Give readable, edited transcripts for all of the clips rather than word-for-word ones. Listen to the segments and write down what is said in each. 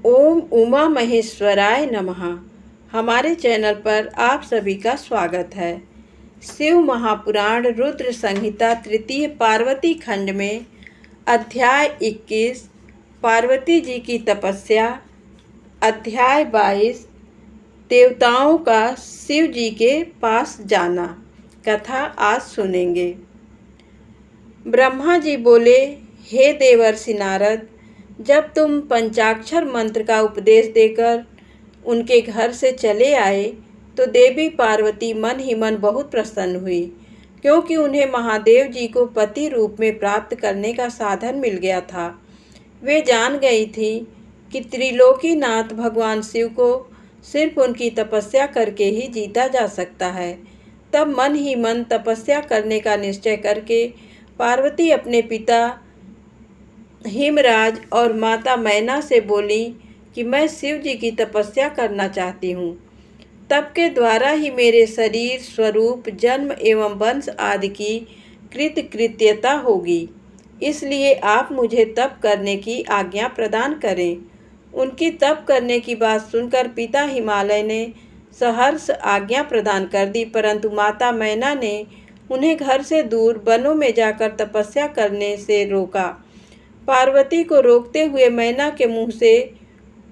ओम उमा महेश्वराय नमः। हमारे चैनल पर आप सभी का स्वागत है। शिव महापुराण रुद्र संहिता तृतीय पार्वती खंड में अध्याय 21 पार्वती जी की तपस्या, अध्याय 22 देवताओं का शिव जी के पास जाना। कथा आज सुनेंगे। ब्रह्मा जी बोले, हे देवर्षि नारद, जब तुम पंचाक्षर मंत्र का उपदेश देकर उनके घर से चले आए तो देवी पार्वती मन ही मन बहुत प्रसन्न हुई, क्योंकि उन्हें महादेव जी को पति रूप में प्राप्त करने का साधन मिल गया था। वे जान गई थी कि त्रिलोकीनाथ भगवान शिव को सिर्फ उनकी तपस्या करके ही जीता जा सकता है। तब मन ही मन तपस्या करने का निश्चय करके पार्वती अपने पिता हिमराज और माता मैना से बोली कि मैं शिव जी की तपस्या करना चाहती हूँ। तप के द्वारा ही मेरे शरीर, स्वरूप, जन्म एवं वंश आदि की कृतकृत्यता होगी, इसलिए आप मुझे तप करने की आज्ञा प्रदान करें। उनकी तप करने की बात सुनकर पिता हिमालय ने सहर्ष आज्ञा प्रदान कर दी, परंतु माता मैना ने उन्हें घर से दूर वनों में जाकर तपस्या करने से रोका। पार्वती को रोकते हुए मैना के मुंह से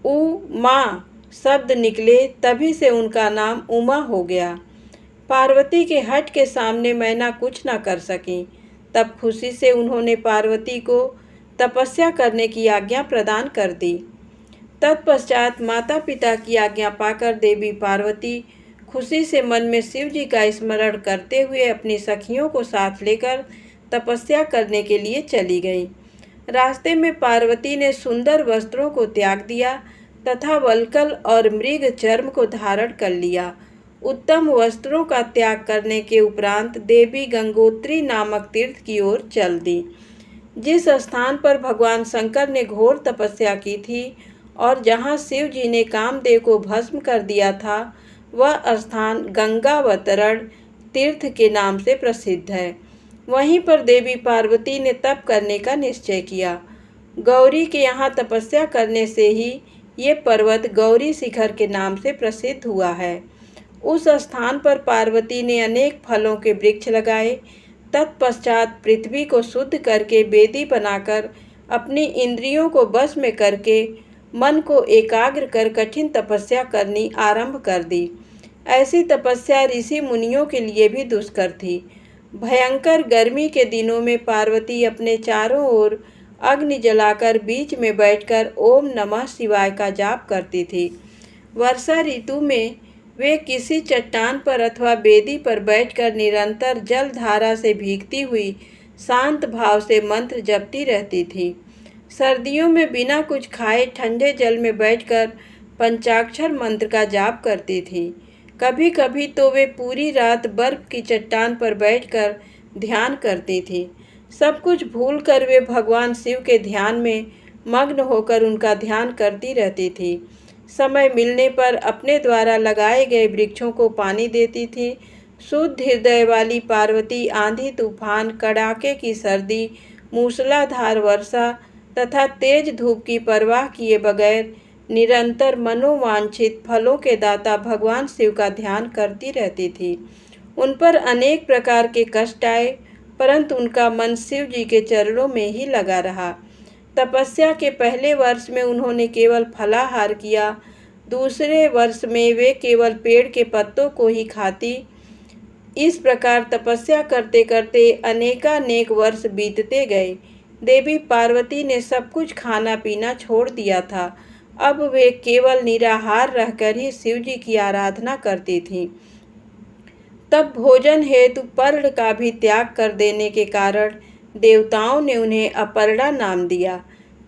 उमा शब्द निकले, तभी से उनका नाम उमा हो गया। पार्वती के हठ के सामने मैना कुछ न कर सकी। तब खुशी से उन्होंने पार्वती को तपस्या करने की आज्ञा प्रदान कर दी। तत्पश्चात माता पिता की आज्ञा पाकर देवी पार्वती खुशी से मन में शिव जी का स्मरण करते हुए अपनी सखियों को साथ लेकर तपस्या करने के लिए चली गई। रास्ते में पार्वती ने सुंदर वस्त्रों को त्याग दिया तथा वल्कल और मृग चर्म को धारण कर लिया। उत्तम वस्त्रों का त्याग करने के उपरांत देवी गंगोत्री नामक तीर्थ की ओर चल दी, जिस स्थान पर भगवान शंकर ने घोर तपस्या की थी और जहां शिव जी ने कामदेव को भस्म कर दिया था, वह स्थान गंगावतरण तीर्थ के नाम से प्रसिद्ध है। वहीं पर देवी पार्वती ने तप करने का निश्चय किया। गौरी के यहाँ तपस्या करने से ही ये पर्वत गौरी शिखर के नाम से प्रसिद्ध हुआ है। उस स्थान पर पार्वती ने अनेक फलों के वृक्ष लगाए। तत्पश्चात पृथ्वी को शुद्ध करके वेदी बनाकर अपनी इंद्रियों को वश में करके मन को एकाग्र कर कठिन तपस्या करनी आरंभ कर दी। ऐसी तपस्या ऋषि मुनियों के लिए भी दुष्कर थी। भयंकर गर्मी के दिनों में पार्वती अपने चारों ओर अग्नि जलाकर बीच में बैठकर ओम नमः शिवाय का जाप करती थी। वर्षा ऋतु में वे किसी चट्टान पर अथवा बेदी पर बैठकर निरंतर जल धारा से भीगती हुई शांत भाव से मंत्र जपती रहती थी। सर्दियों में बिना कुछ खाए ठंडे जल में बैठकर पंचाक्षर मंत्र का जाप करती थी। कभी कभी तो वे पूरी रात बर्फ की चट्टान पर बैठकर ध्यान करती थी। सब कुछ भूलकर वे भगवान शिव के ध्यान में मग्न होकर उनका ध्यान करती रहती थी। समय मिलने पर अपने द्वारा लगाए गए वृक्षों को पानी देती थी। शुद्ध हृदय वाली पार्वती आंधी तूफान, कड़ाके की सर्दी, मूसलाधार वर्षा तथा तेज धूप की परवाह किए बगैर निरंतर मनोवांछित फलों के दाता भगवान शिव का ध्यान करती रहती थी। उन पर अनेक प्रकार के कष्ट आए, परंतु उनका मन शिव जी के चरणों में ही लगा रहा। तपस्या के पहले वर्ष में उन्होंने केवल फलाहार किया। दूसरे वर्ष में वे केवल पेड़ के पत्तों को ही खाती। इस प्रकार तपस्या करते करते अनेकानेक वर्ष बीतते गए। देवी पार्वती ने सब कुछ खाना पीना छोड़ दिया था। अब वे केवल निराहार रहकर ही शिव जी की आराधना करती थीं। तब भोजन हेतु पर्ण का भी त्याग कर देने के कारण देवताओं ने उन्हें अपर्णा नाम दिया।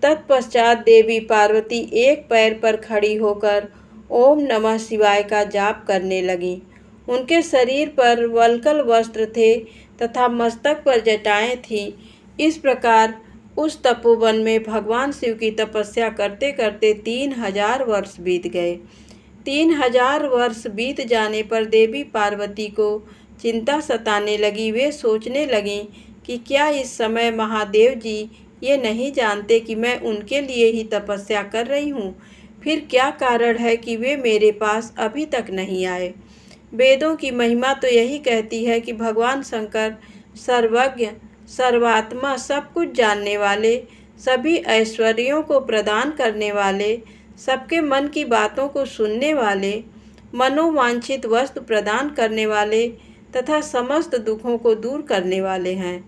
तत्पश्चात देवी पार्वती एक पैर पर खड़ी होकर ओम नमः शिवाय का जाप करने लगी। उनके शरीर पर वल्कल वस्त्र थे तथा मस्तक पर जटाएं थीं। इस प्रकार उस तपोवन में भगवान शिव की तपस्या करते करते 3000 वर्ष बीत गए। 3000 वर्ष बीत जाने पर देवी पार्वती को चिंता सताने लगी। वे सोचने लगीं कि क्या इस समय महादेव जी ये नहीं जानते कि मैं उनके लिए ही तपस्या कर रही हूँ। फिर क्या कारण है कि वे मेरे पास अभी तक नहीं आए। वेदों की महिमा तो यही कहती है कि भगवान शंकर सर्वज्ञ, सर्वात्मा, सब कुछ जानने वाले, सभी ऐश्वर्यों को प्रदान करने वाले, सबके मन की बातों को सुनने वाले, मनोवांछित वस्तु प्रदान करने वाले तथा समस्त दुखों को दूर करने वाले हैं।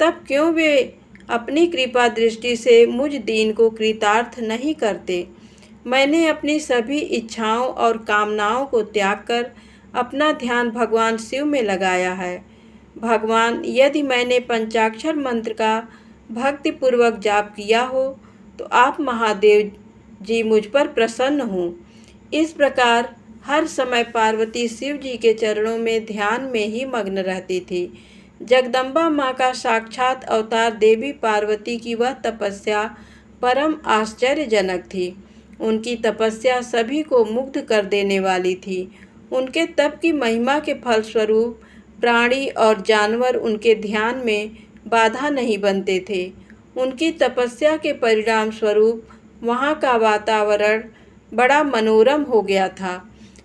तब क्यों वे अपनी कृपा दृष्टि से मुझ दीन को कृतार्थ नहीं करते। मैंने अपनी सभी इच्छाओं और कामनाओं को त्याग कर अपना ध्यान भगवान शिव में लगाया है। भगवान, यदि मैंने पंचाक्षर मंत्र का भक्तिपूर्वक जाप किया हो तो आप महादेव जी मुझ पर प्रसन्न हों। इस प्रकार हर समय पार्वती शिव जी के चरणों में ध्यान में ही मग्न रहती थी। जगदम्बा माँ का साक्षात अवतार देवी पार्वती की वह तपस्या परम आश्चर्यजनक थी। उनकी तपस्या सभी को मुग्ध कर देने वाली थी। उनके तप की महिमा के फलस्वरूप प्राणी और जानवर उनके ध्यान में बाधा नहीं बनते थे। उनकी तपस्या के परिणाम स्वरूप वहाँ का वातावरण बड़ा मनोरम हो गया था।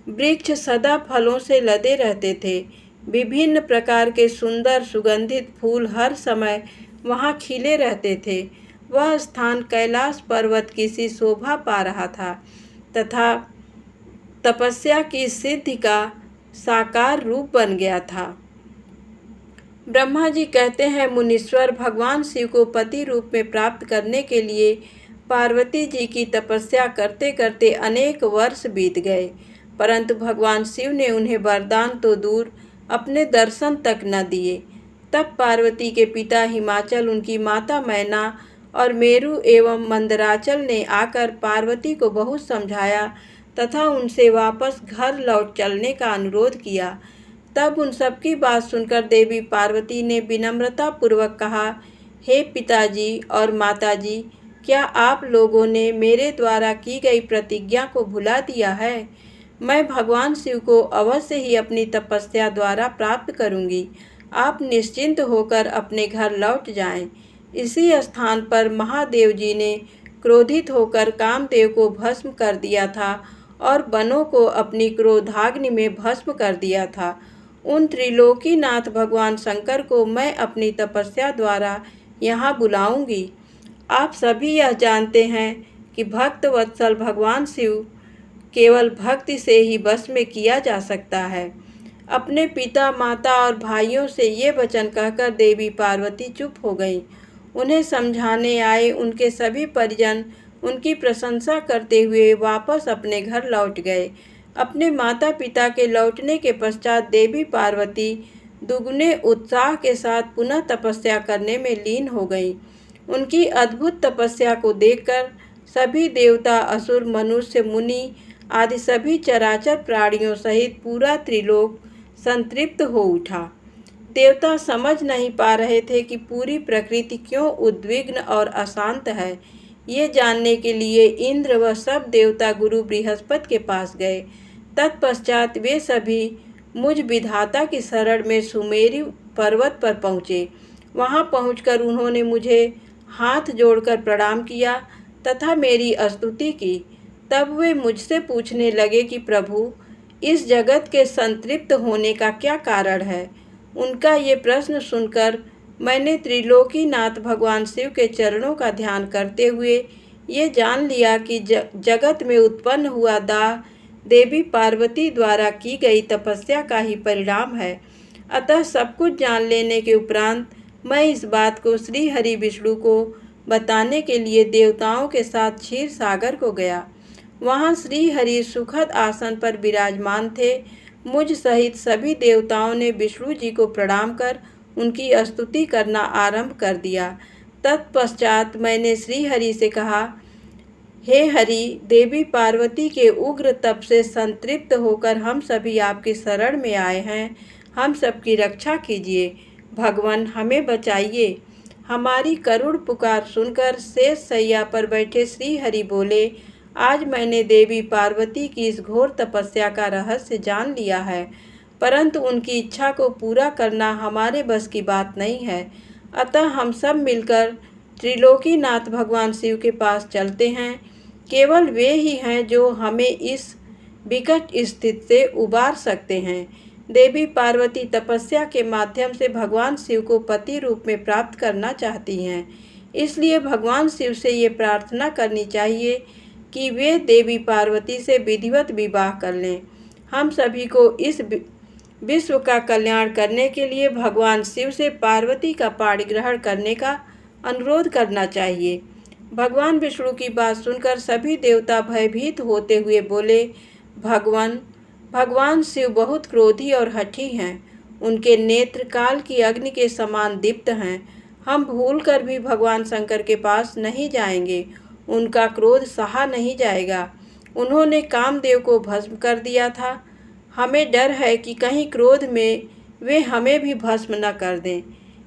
वृक्ष सदा फलों से लदे रहते थे। विभिन्न प्रकार के सुंदर सुगंधित फूल हर समय वहाँ खिले रहते थे। वह स्थान कैलाश पर्वत की सी शोभा पा रहा था तथा तपस्या की सिद्धि का साकार रूप बन गया था। ब्रह्मा जी कहते हैं, मुनीश्वर, भगवान शिव को पति रूप में प्राप्त करने के लिए पार्वती जी की तपस्या करते करते अनेक वर्ष बीत गए, परंतु भगवान शिव ने उन्हें वरदान तो दूर अपने दर्शन तक न दिए। तब पार्वती के पिता हिमाचल, उनकी माता मैना और मेरु एवं मंदराचल ने आकर पार्वती को बहुत समझाया तथा उनसे वापस घर लौट चलने का अनुरोध किया। तब उन सबकी बात सुनकर देवी पार्वती ने विनम्रता पूर्वक कहा, हे पिताजी और माताजी, क्या आप लोगों ने मेरे द्वारा की गई प्रतिज्ञा को भुला दिया है? मैं भगवान शिव को अवश्य ही अपनी तपस्या द्वारा प्राप्त करूंगी। आप निश्चिंत होकर अपने घर लौट जाएं। इसी स्थान पर महादेव जी ने क्रोधित होकर कामदेव को भस्म कर दिया था और वनों को अपनी क्रोधाग्नि में भस्म कर दिया था। उन त्रिलोकीनाथ भगवान शंकर को मैं अपनी तपस्या द्वारा यहाँ बुलाऊंगी। आप सभी यह जानते हैं कि भक्त वत्सल भगवान शिव केवल भक्ति से ही वश में किया जा सकता है। अपने पिता, माता और भाइयों से ये वचन कहकर देवी पार्वती चुप हो गईं। उन्हें समझाने आए उनके सभी परिजन उनकी प्रशंसा करते हुए वापस अपने घर लौट गए। अपने माता पिता के लौटने के पश्चात देवी पार्वती दुगने उत्साह के साथ पुनः तपस्या करने में लीन हो गईं। उनकी अद्भुत तपस्या को देखकर सभी देवता, असुर, मनुष्य, मुनि आदि सभी चराचर प्राणियों सहित पूरा त्रिलोक संतृप्त हो उठा। देवता समझ नहीं पा रहे थे कि पूरी प्रकृति क्यों उद्विग्न और अशांत है। ये जानने के लिए इंद्र व सब देवता गुरु बृहस्पति के पास गए। तत्पश्चात वे सभी मुझ विधाता की शरण में सुमेरु पर्वत पर पहुँचे। वहाँ पहुंचकर उन्होंने मुझे हाथ जोड़कर प्रणाम किया तथा मेरी स्तुति की। तब वे मुझसे पूछने लगे कि प्रभु, इस जगत के संतृप्त होने का क्या कारण है? उनका ये प्रश्न सुनकर मैंने त्रिलोकीनाथ भगवान शिव के चरणों का ध्यान करते हुए ये जान लिया कि जगत में उत्पन्न हुआ दाह देवी पार्वती द्वारा की गई तपस्या का ही परिणाम है। अतः सब कुछ जान लेने के उपरांत मैं इस बात को श्री हरि विष्णु को बताने के लिए देवताओं के साथ क्षीर सागर को गया। वहाँ श्री हरि सुखद आसन पर विराजमान थे। मुझ सहित सभी देवताओं ने विष्णु जी को प्रणाम कर उनकी स्तुति करना आरंभ कर दिया। तत्पश्चात मैंने श्री हरि से कहा, हे हरि, देवी पार्वती के उग्र तप से संतृप्त होकर हम सभी आपकी शरण में आए हैं। हम सबकी रक्षा कीजिए। भगवान, हमें बचाइए। हमारी करुण पुकार सुनकर शेष सैया पर बैठे श्री हरि बोले, आज मैंने देवी पार्वती की इस घोर तपस्या का रहस्य जान लिया है, परंतु उनकी इच्छा को पूरा करना हमारे बस की बात नहीं है। अतः हम सब मिलकर त्रिलोकीनाथ भगवान शिव के पास चलते हैं। केवल वे ही हैं जो हमें इस विकट स्थिति से उबार सकते हैं। देवी पार्वती तपस्या के माध्यम से भगवान शिव को पति रूप में प्राप्त करना चाहती हैं। इसलिए भगवान शिव से ये प्रार्थना करनी चाहिए कि वे देवी पार्वती से विधिवत विवाह कर लें। हम सभी को इस विश्व का कल्याण करने के लिए भगवान शिव से पार्वती का पाणी ग्रहण करने का अनुरोध करना चाहिए। भगवान विष्णु की बात सुनकर सभी देवता भयभीत होते हुए बोले, भगवान शिव बहुत क्रोधी और हठी हैं। उनके नेत्र काल की अग्नि के समान दीप्त हैं। हम भूलकर भी भगवान शंकर के पास नहीं जाएंगे। उनका क्रोध सहा नहीं जाएगा। उन्होंने कामदेव को भस्म कर दिया था। हमें डर है कि कहीं क्रोध में वे हमें भी भस्म न कर दें।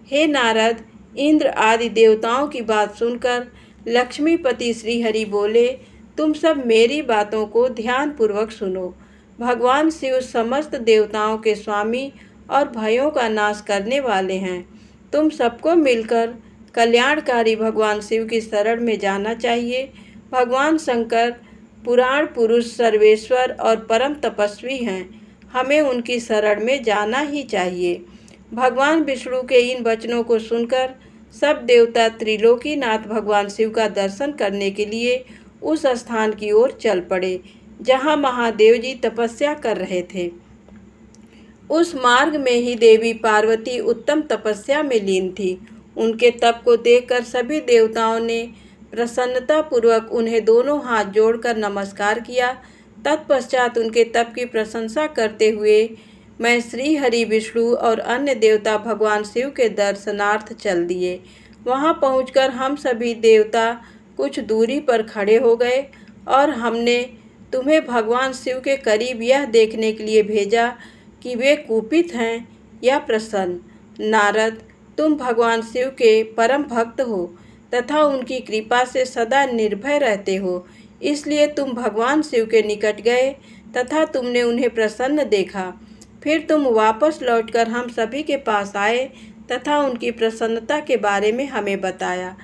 हे नारद, इंद्र आदि देवताओं की बात सुनकर लक्ष्मीपति श्रीहरि बोले, तुम सब मेरी बातों को ध्यानपूर्वक सुनो। भगवान शिव समस्त देवताओं के स्वामी और भयों का नाश करने वाले हैं। तुम सबको मिलकर कल्याणकारी भगवान शिव की शरण में जाना चाहिए। भगवान शंकर पुराण पुरुष, सर्वेश्वर और परम तपस्वी हैं। हमें उनकी शरण में जाना ही चाहिए। भगवान विष्णु के इन वचनों को सुनकर सब देवता त्रिलोकीनाथ भगवान शिव का दर्शन करने के लिए उस स्थान की ओर चल पड़े जहाँ महादेव जी तपस्या कर रहे थे। उस मार्ग में ही देवी पार्वती उत्तम तपस्या में लीन थी। उनके तप को देखकर सभी देवताओं ने प्रसन्नतापूर्वक उन्हें दोनों हाथ जोड़कर नमस्कार किया। तत्पश्चात उनके तप की प्रशंसा करते हुए मैं श्री हरि, विष्णु और अन्य देवता भगवान शिव के दर्शनार्थ चल दिए। वहां पहुंचकर हम सभी देवता कुछ दूरी पर खड़े हो गए और हमने तुम्हें भगवान शिव के करीब यह देखने के लिए भेजा कि वे कुपित हैं या प्रसन्न। नारद, तुम भगवान शिव के परम भक्त हो तथा उनकी कृपा से सदा निर्भय रहते हो। इसलिए तुम भगवान शिव के निकट गए तथा तुमने उन्हें प्रसन्न देखा। फिर तुम वापस लौटकर हम सभी के पास आए तथा उनकी प्रसन्नता के बारे में हमें बताया।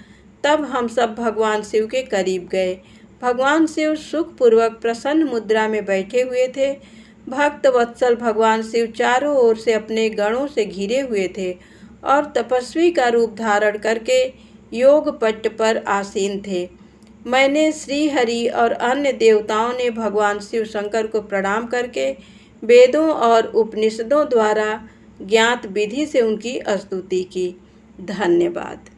तब हम सब भगवान शिव के करीब गए। भगवान शिव सुखपूर्वक प्रसन्न मुद्रा में बैठे हुए थे। भक्त वत्सल भगवान शिव चारों ओर से अपने गणों से घिरे हुए थे और तपस्वी का रूप धारण करके योग पट्ट पर आसीन थे। मैंने श्री हरि और अन्य देवताओं ने भगवान शिव शंकर को प्रणाम करके वेदों और उपनिषदों द्वारा ज्ञात विधि से उनकी स्तुति की। धन्यवाद।